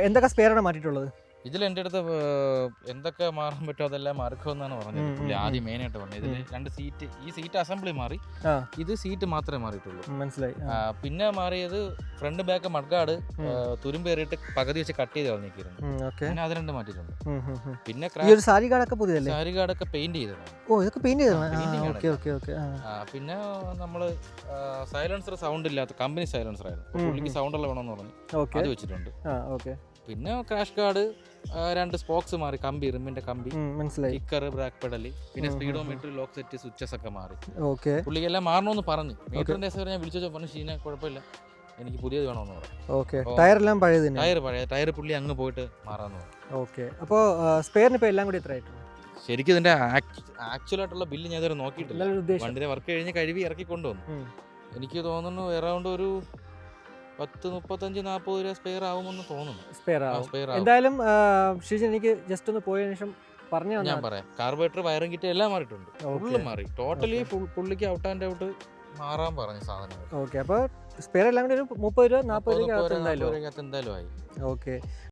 എന്തൊക്കെ സ്പെയറാണ് മാറ്റിയിട്ടുള്ളത്? ഇതിൽ എൻ്റെ അടുത്ത് എന്തൊക്കെ മാറാൻ പറ്റുമോ അതെല്ലാം മാറിക്കുമെന്നാണ് പറഞ്ഞത്. പുള്ളി ആദ്യം മെയിനായിട്ട് പറഞ്ഞത് ഇതിൽ 2 സീറ്റ്, ഈ സീറ്റ് അസംബ്ലി മാറി, ഇത് സീറ്റ് മാത്രമേ മാറിയിട്ടുള്ളൂ. മനസ്സിലായി. പിന്നെ മാറിയത് ഫ്രണ്ട് ബാക്ക് മഡ്ഗാർഡ് തുരുമ്പേറിയിട്ട് പകുതി വെച്ച് കട്ട് ചെയ്ത് കളഞ്ഞിരിക്കുന്നു. പിന്നെ അത് 2 മാറ്റിയിട്ടുണ്ട്. പിന്നെ സാരി ഗാർഡൊക്കെ പുതിയതല്ലേ? സാരി ഗാർഡൊക്കെ പെയിന്റ് ചെയ്തതാണ്. ഇതൊക്കെ പെയിന്റ് ചെയ്തതാണ്. പിന്നെ നമ്മള് സൈലൻസർ സൗണ്ട് ഇല്ലാത്ത കമ്പനി സൈലൻസർ ആയിരുന്നു, പുള്ളിക്ക് സൗണ്ടുള്ള വേണമെന്ന് പറഞ്ഞു, അത് വെച്ചിട്ടുണ്ട്. പിന്നെ ക്രാഷ് ഗാർഡ് 2 സ്പോക്സ് മാറി, കമ്പി റിമ്മിന്റെ കമ്പി, കിക്കർ, ബ്രാക്ക് പെഡല്, പിന്നെ സ്പീഡോമീറ്റർ, ലോക്ക് സെറ്റ്, സ്വിച്ചസ് ഒക്കെ മാറി. പുള്ളിക്കെല്ലാം മാറണമെന്ന് പറഞ്ഞു. മീറ്ററിന്റെ ഞാൻ വിളിച്ചു പറഞ്ഞു, ഷീന കുഴപ്പമില്ല, എനിക്ക് പുതിയത് വേണമെന്ന് പറഞ്ഞു. ടയറെല്ലാം പഴയത്? ടയർ പുള്ളി അങ്ങ് പോയിട്ട് മാറാന്ന് പറഞ്ഞു. അപ്പോൾ സ്പെയറിന് ഇപ്പോൾ എല്ലാം കൂടി എത്ര ആയിട്ടുണ്ട്? ശരിക്കും ഇതിന്റെ ആക്ച്വൽ ആയിട്ടുള്ള ബില്ല് ഞാൻ ഇതുവരെ നോക്കിയിട്ടില്ല. വണ്ടിയുടെ വർക്ക് കഴിഞ്ഞ് കഴുകി ഇറക്കി കൊണ്ടുവന്നു. എനിക്ക് തോന്നുന്നു അറൗണ്ട് ഒരു 10-35-40 രൂപ സ്പെയർ ആവുമെന്ന് തോന്നുന്നു. എന്തായാലും എനിക്ക് ജസ്റ്റ് ഒന്ന് പോയ ശേഷം പറഞ്ഞു ഞാൻ പറയാം. കാർബറേറ്റർ, വയറിംഗ് കിറ്റ് എല്ലാം മാറിയിട്ടുണ്ട്, ഫുള്ളും മാറി. ടോട്ടലി പുള്ളിക്ക് ഔട്ട് ആൻഡ് ഔട്ട് മാറാൻ പറഞ്ഞ സാധനം. അപ്പോൾ സ്പെയർ എല്ലാം കൂടി ഒരു 30-40 രൂപ എന്തായാലും ആയി.